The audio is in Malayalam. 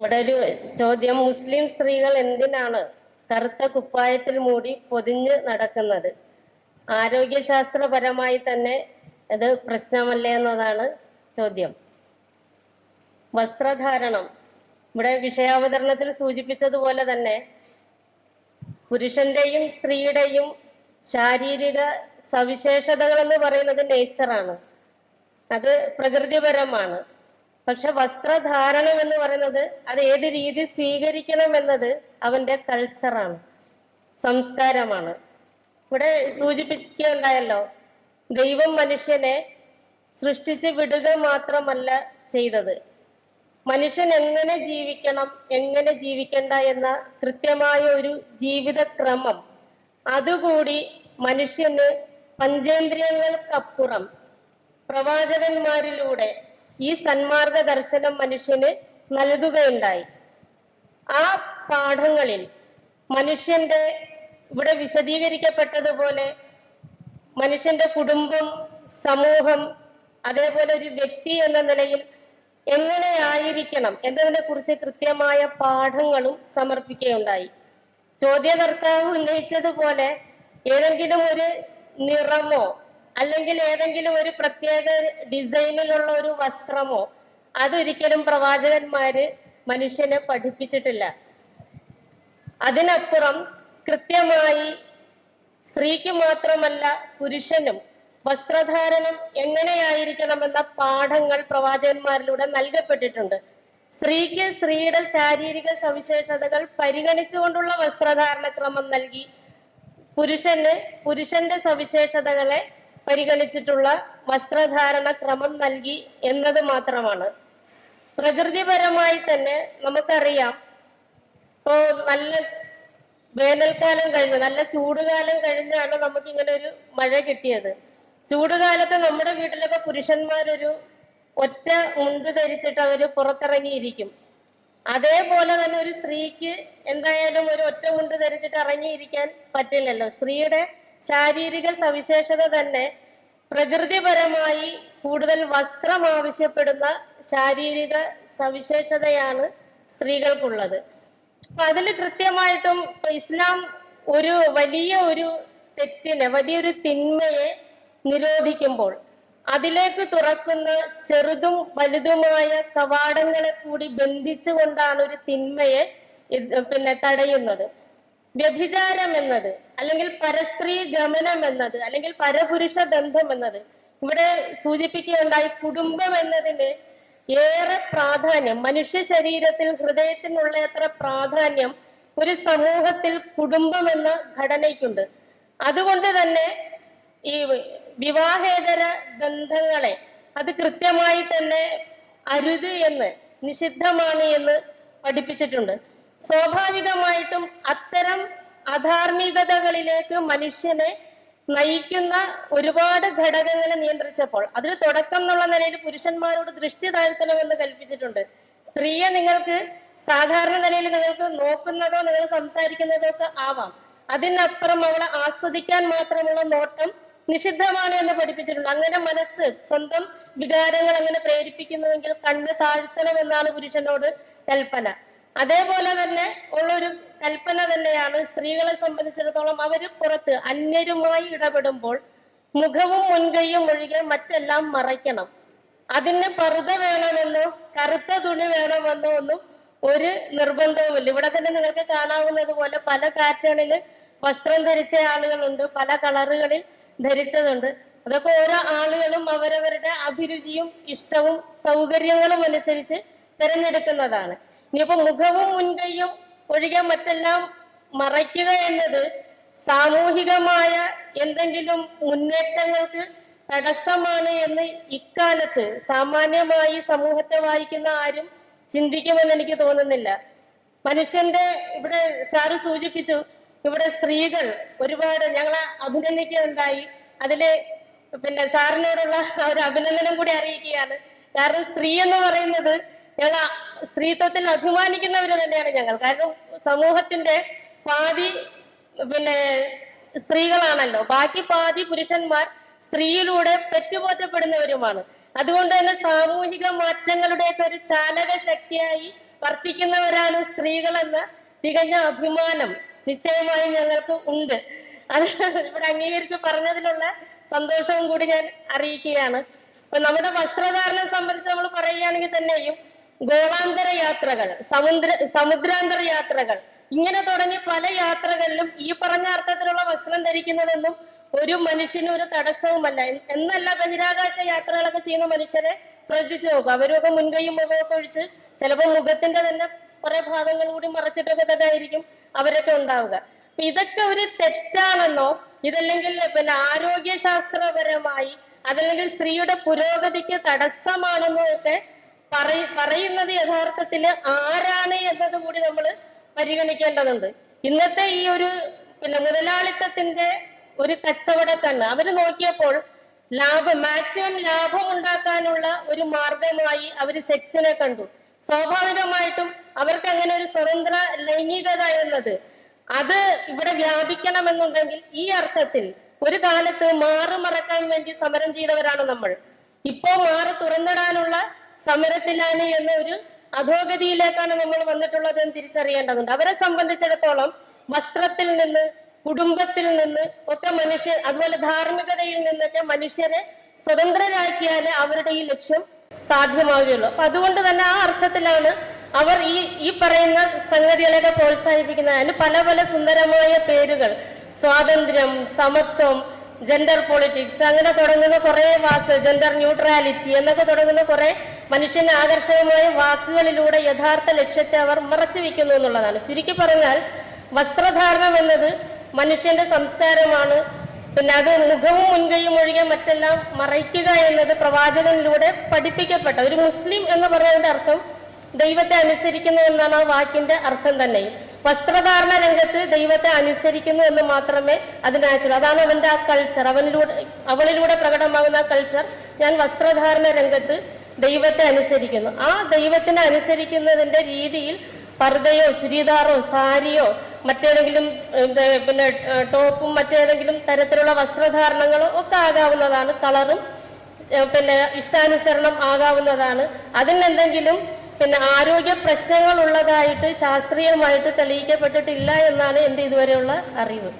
ഇവിടെ ഒരു ചോദ്യം, മുസ്ലിം സ്ത്രീകൾ എന്തിനാണ് കറുത്ത കുപ്പായത്തിൽ മൂടി പൊതിഞ്ഞ് നടക്കുന്നത്? ആരോഗ്യശാസ്ത്രപരമായി തന്നെ അത് പ്രശ്നമല്ലേ എന്നതാണ് ചോദ്യം. വസ്ത്രധാരണം, ഇവിടെ വിഷയാവതരണത്തിൽ സൂചിപ്പിച്ചതുപോലെ തന്നെ പുരുഷന്റെയും സ്ത്രീയുടെയും ശാരീരിക സവിശേഷതകൾ എന്ന് പറയുന്നത് നേച്ചറാണ്, അത് പ്രകൃതിപരമാണ്. പക്ഷെ വസ്ത്രധാരണം എന്ന് പറയുന്നത് അത് ഏത് രീതി സ്വീകരിക്കണം എന്നത് അവന്റെ കൾച്ചറാണ്, സംസ്കാരമാണ്. ഇവിടെ സൂചിപ്പിക്കുകയുണ്ടായല്ലോ, ദൈവം മനുഷ്യനെ സൃഷ്ടിച്ച് വിടുക മാത്രമല്ല ചെയ്തത്, മനുഷ്യൻ എങ്ങനെ ജീവിക്കണം എങ്ങനെ ജീവിക്കണ്ട എന്ന കൃത്യമായ ഒരു ജീവിതക്രമം അതുകൂടി മനുഷ്യന് പഞ്ചേന്ദ്രിയങ്ങൾക്കപ്പുറം പ്രവാചകന്മാരിലൂടെ ഈ സന്മാർഗ ദർശനം മനുഷ്യന് നൽകുകയുണ്ടായി. ആ പാഠങ്ങളിൽ മനുഷ്യന്റെ ഇവിടെ വിശദീകരിക്കപ്പെട്ടതുപോലെ മനുഷ്യന്റെ കുടുംബം, സമൂഹം, അതേപോലെ ഒരു വ്യക്തി എന്ന നിലയിൽ എങ്ങനെയായിരിക്കണം എന്നതിനെ കുറിച്ച് കൃത്യമായ പാഠങ്ങളും സമർപ്പിക്കുകയുണ്ടായി. ചോദ്യകർത്താവ് ഉന്നയിച്ചതുപോലെ ഏതെങ്കിലും ഒരു നിറമോ അല്ലെങ്കിൽ ഏതെങ്കിലും ഒരു പ്രത്യേക ഡിസൈനിലുള്ള ഒരു വസ്ത്രമോ അതൊരിക്കലും പ്രവാചകന്മാര് മനുഷ്യനെ പഠിപ്പിച്ചിട്ടില്ല. അതിനപ്പുറം കൃത്യമായി സ്ത്രീക്ക് മാത്രമല്ല പുരുഷനും വസ്ത്രധാരണം എങ്ങനെയായിരിക്കണമെന്ന പാഠങ്ങൾ പ്രവാചകന്മാരിലൂടെ നൽകപ്പെട്ടിട്ടുണ്ട്. സ്ത്രീക്ക് സ്ത്രീയുടെ ശാരീരിക സവിശേഷതകൾ പരിഗണിച്ചുകൊണ്ടുള്ള വസ്ത്രധാരണ ക്രമം നൽകി, പുരുഷന് പുരുഷന്റെ സവിശേഷതകളെ പരിഗണിച്ചിട്ടുള്ള വസ്ത്രധാരണ ക്രമം നൽകി എന്നത് മാത്രമാണ്. പ്രകൃതിപരമായി തന്നെ നമുക്കറിയാം, ഇപ്പോ നല്ല വേനൽക്കാലം കഴിഞ്ഞ് നല്ല ചൂടുകാലം കഴിഞ്ഞാണ് നമുക്ക് ഇങ്ങനെ ഒരു മഴ കിട്ടിയത്. ചൂടുകാലത്ത് നമ്മുടെ വീട്ടിലൊക്കെ പുരുഷന്മാരൊരു ഒറ്റ മുണ്ട് ധരിച്ചിട്ട് അവര് പുറത്തിറങ്ങിയിരിക്കും. അതേപോലെ തന്നെ ഒരു സ്ത്രീക്ക് എന്തായാലും ഒരു ഒറ്റ മുണ്ട് ധരിച്ചിട്ട് ഇറങ്ങിയിരിക്കാൻ പറ്റില്ലല്ലോ. സ്ത്രീയുടെ ശാരീരിക സവിശേഷത തന്നെ പ്രകൃതിപരമായി കൂടുതൽ വസ്ത്രം ആവശ്യപ്പെടുന്ന ശാരീരിക സവിശേഷതയാണ് സ്ത്രീകൾക്കുള്ളത്. അപ്പൊ അതിൽ കൃത്യമായിട്ടും ഇസ്ലാം ഒരു വലിയ ഒരു തെറ്റിനെ, വലിയൊരു തിന്മയെ നിരോധിക്കുമ്പോൾ അതിലേക്ക് തുറക്കുന്ന ചെറുതും വലുതുമായ കവാടങ്ങളെ കൂടി ബന്ധിച്ചുകൊണ്ടാണ് ഒരു തിന്മയെ തടയുന്നത്. വ്യഭിചാരം എന്നത്, അല്ലെങ്കിൽ പരസ്ത്രീ ഗമനം എന്നത്, അല്ലെങ്കിൽ പരപുരുഷ ബന്ധം എന്നത് ഇവിടെ സൂചിപ്പിക്കുകയുണ്ടായി. കുടുംബം എന്നതിന് ഏറെ പ്രാധാന്യം, മനുഷ്യ ശരീരത്തിൽ ഹൃദയത്തിനുള്ള അത്ര പ്രാധാന്യം ഒരു സമൂഹത്തിൽ കുടുംബം എന്ന ഘടനയ്ക്കുണ്ട്. അതുകൊണ്ട് തന്നെ ഈ വിവാഹേതര ബന്ധങ്ങളെ അത് കൃത്യമായി തന്നെ അരുത് എന്ന്, നിഷിദ്ധമാണ് എന്ന് പഠിപ്പിച്ചിട്ടുണ്ട്. സ്വാഭാവികമായിട്ടും അത്തരം അധാർമികതകളിലേക്ക് മനുഷ്യനെ നയിക്കുന്ന ഒരുപാട് ഘടകങ്ങളെ നിയന്ത്രിച്ചപ്പോൾ അതിന് തുടക്കം എന്നുള്ള നിലയിൽ പുരുഷന്മാരോട് ദൃഷ്ടി താഴ്ത്തണമെന്ന് കൽപ്പിച്ചിട്ടുണ്ട്. സ്ത്രീയെ നിങ്ങൾക്ക് സാധാരണ നിലയിൽ നിങ്ങൾക്ക് നോക്കുന്നതോ നിങ്ങൾ സംസാരിക്കുന്നതോ ഒക്കെ ആവാം, അതിനപ്പുറം അവളെ ആസ്വദിക്കാൻ മാത്രമുള്ള നോട്ടം നിഷിദ്ധമാണ് എന്ന് പഠിപ്പിച്ചിട്ടുണ്ട്. അങ്ങനെ മനസ്സ് സ്വന്തം വികാരങ്ങൾ അങ്ങനെ പ്രേരിപ്പിക്കുന്നുവെങ്കിൽ കണ്ണ് താഴ്ത്തണമെന്നാണ് പുരുഷനോട് കൽപ്പന. അതേപോലെ തന്നെ ഉള്ളൊരു കൽപ്പന തന്നെയാണ് സ്ത്രീകളെ സംബന്ധിച്ചിടത്തോളം അവര് പുറത്ത് അന്യരുമായി ഇടപെടുമ്പോൾ മുഖവും മുൻകൈയും ഒഴികെ മറ്റെല്ലാം മറയ്ക്കണം. അതിന് പറുത വേണമെന്നോ കറുത്ത തുണി വേണമെന്നോ ഒന്നും ഒരു നിർബന്ധവുമില്ല. ഇവിടെ തന്നെ നിങ്ങൾക്ക് കാണാവുന്നത് പോലെ പല പാറ്റേണിൽ വസ്ത്രം ധരിച്ച ആളുകളുണ്ട്, പല കളറുകളിൽ ധരിച്ചതുണ്ട്. അതൊക്കെ ഓരോ ആളുകളും അവരവരുടെ അഭിരുചിയും ഇഷ്ടവും സൗകര്യങ്ങളും അനുസരിച്ച് തിരഞ്ഞെടുക്കുന്നതാണ്. ഇനിയിപ്പോ മുഖവും മുൻകൈയും ഒഴികെ മറ്റെല്ലാം മറയ്ക്കുക എന്നത് സാമൂഹികമായ എന്തെങ്കിലും മുന്നേറ്റങ്ങൾക്ക് തടസ്സമാണ് എന്ന് ഇക്കാലത്ത് സാമാന്യമായി സമൂഹത്തെ വായിക്കുന്ന ആരും ചിന്തിക്കുമെന്ന് എനിക്ക് തോന്നുന്നില്ല. മനുഷ്യന്റെ ഇവിടെ സാറ് സൂചിപ്പിച്ചു, ഇവിടെ സ്ത്രീകൾ ഒരുപാട് ഞങ്ങളെ അഭിനന്ദിക്കുകയുണ്ടായി. അതില് സാറിനോടുള്ള ഒരു അഭിനന്ദനം കൂടി അറിയിക്കുകയാണ്. കാരണം സ്ത്രീ എന്ന് പറയുന്നത് ഞങ്ങൾ സ്ത്രീത്വത്തിൽ അഭിമാനിക്കുന്നവര് തന്നെയാണ് ഞങ്ങൾ. കാരണം സമൂഹത്തിന്റെ പാതി സ്ത്രീകളാണല്ലോ, ബാക്കി പാതി പുരുഷന്മാർ സ്ത്രീയിലൂടെ പെറ്റുപോറ്റപ്പെടുന്നവരുമാണ്. അതുകൊണ്ട് തന്നെ സാമൂഹിക മാറ്റങ്ങളുടെയൊക്കെ ഒരു ചാലക ശക്തിയായി വർത്തിക്കുന്നവരാണ് സ്ത്രീകളെന്ന തികഞ്ഞ അഭിമാനം നിശ്ചയമായും ഞങ്ങൾക്ക് ഉണ്ട്. അത് ഇവിടെ അംഗീകരിച്ച് പറഞ്ഞതിനുള്ള സന്തോഷവും കൂടി ഞാൻ അറിയിക്കുകയാണ്. അപ്പൊ നമ്മുടെ വസ്ത്രധാരണം സംബന്ധിച്ച് നമ്മൾ പറയുകയാണെങ്കിൽ തന്നെയും ഗോളാന്തര യാത്രകൾ, സമുദ്രാന്തര യാത്രകൾ, ഇങ്ങനെ തുടങ്ങി പല യാത്രകളിലും ഈ പറഞ്ഞ അർത്ഥത്തിലുള്ള വസ്ത്രം ധരിക്കുന്നതൊന്നും ഒരു മനുഷ്യനും ഒരു തടസ്സവുമല്ല. എന്നല്ല, ബഹിരാകാശ യാത്രകളൊക്കെ ചെയ്യുന്ന മനുഷ്യരെ ശ്രദ്ധിച്ചു നോക്കും. അവരൊക്കെ മുൻകൈയും മുഖമൊക്കെ ഒഴിച്ച് ചിലപ്പോൾ മുഖത്തിന്റെ തന്നെ കുറെ ഭാഗങ്ങൾ കൂടി മറച്ചിട്ടൊക്കെ തന്നെ ആയിരിക്കും അവരൊക്കെ ഉണ്ടാവുക. അപ്പൊ ഇതൊക്കെ ഒരു തെറ്റാണെന്നോ ഇതല്ലെങ്കിൽ പിന്നെ ആരോഗ്യശാസ്ത്രപരമായി അതല്ലെങ്കിൽ സ്ത്രീയുടെ പുരോഗതിക്ക് തടസ്സമാണെന്നോ ഒക്കെ പറയുന്നത് യഥാർത്ഥത്തില് ആരാണ് എന്നത് കൂടി നമ്മൾ പരിഗണിക്കേണ്ടതുണ്ട്. ഇന്നത്തെ ഈ ഒരു മുതലാളിത്തത്തിന്റെ ഒരു കച്ചവടക്കണ്ണ് അവര് നോക്കിയപ്പോൾ മാക്സിമം ലാഭം ഉണ്ടാക്കാനുള്ള ഒരു മാർഗമായി അവര് സെക്സിനെ കണ്ടു. സ്വാഭാവികമായിട്ടും അവർക്ക് അങ്ങനെ ഒരു സ്വതന്ത്ര ലൈംഗികത എന്നത് അത് ഇവിടെ വ്യാപിക്കണമെന്നുണ്ടെങ്കിൽ ഈ അർത്ഥത്തിൽ ഒരു കാലത്ത് മാറ് മറക്കാൻ വേണ്ടി സമരം ചെയ്തവരാണ് നമ്മൾ. ഇപ്പോ മാറ് തുറന്നിടാനുള്ള സമരത്തിലാണ് എന്ന ഒരു അധോഗതിയിലേക്കാണ് നമ്മൾ വന്നിട്ടുള്ളത് എന്ന് തിരിച്ചറിയേണ്ടതുണ്ട്. അവരെ സംബന്ധിച്ചിടത്തോളം വസ്ത്രത്തിൽ നിന്ന്, കുടുംബത്തിൽ നിന്ന് ഒക്കെ മനുഷ്യർ, അതുപോലെ ധാർമ്മികതയിൽ നിന്നൊക്കെ മനുഷ്യരെ സ്വതന്ത്രരാക്കിയാലേ അവരുടെ ഈ ലക്ഷ്യം സാധ്യമാവുകയുള്ളൂ. അപ്പൊ അതുകൊണ്ട് തന്നെ ആ അർത്ഥത്തിലാണ് അവർ ഈ പറയുന്ന സംഗതികളൊക്കെ പ്രോത്സാഹിപ്പിക്കുന്നത്. അതിന് പല പല സുന്ദരമായ പേരുകൾ, സ്വാതന്ത്ര്യം, സമത്വം, ജെൻഡർ പൊളിറ്റിക്സ്, അങ്ങനെ തുടങ്ങുന്ന കുറെ വാക്ക്, ജെൻഡർ ന്യൂട്രാലിറ്റി എന്നൊക്കെ തുടങ്ങുന്ന കുറെ മനുഷ്യന് ആകർഷകമായ വാക്കുകളിലൂടെ യഥാർത്ഥ ലക്ഷ്യത്തെ അവർ മറച്ചു വെക്കുന്നു എന്നുള്ളതാണ്. ചുരുക്കി പറഞ്ഞാൽ വസ്ത്രധാരണം എന്നത് മനുഷ്യന്റെ സംസ്കാരമാണ്. അത് മുഖവും മുൻകൈയും ഒഴികെ മറ്റെല്ലാം മറയ്ക്കുക എന്നത് പ്രവാചകനിലൂടെ പഠിപ്പിക്കപ്പെട്ട ഒരു മുസ്ലിം എന്ന് പറയുന്നതിന്റെ അർത്ഥം ദൈവത്തെ അനുസരിക്കുന്നു എന്നാണ് ആ വാക്കിന്റെ അർത്ഥം തന്നെ. വസ്ത്രധാരണ രംഗത്ത് ദൈവത്തെ അനുസരിക്കുന്നു എന്ന് മാത്രമേ അതിനാച്ചുള്ളൂ. അതാണ് അവന്റെ ആ കൾച്ചർ, അവളിലൂടെ പ്രകടമാകുന്ന ആ കൾച്ചർ. ഞാൻ വസ്ത്രധാരണ രംഗത്ത് ദൈവത്തെ അനുസരിക്കുന്നു. ആ ദൈവത്തിനെ അനുസരിക്കുന്നതിന്റെ രീതിയിൽ പർദ്ദയോ ചുരിദാറോ സാരിയോ മറ്റേതെങ്കിലും ടോപ്പും മറ്റേതെങ്കിലും തരത്തിലുള്ള വസ്ത്രധാരണങ്ങളോ ഒക്കെ ആകാവുന്നതാണ്. കളറും ഇഷ്ടാനുസരണം ആകാവുന്നതാണ്. അതിനെന്തെങ്കിലും ആരോഗ്യ പ്രശ്നങ്ങൾ ഉള്ളതായിട്ട് ശാസ്ത്രീയമായിട്ട് തെളിയിക്കപ്പെട്ടിട്ടില്ല എന്നാണ് എന്റെ ഇതുവരെയുള്ള അറിവ്.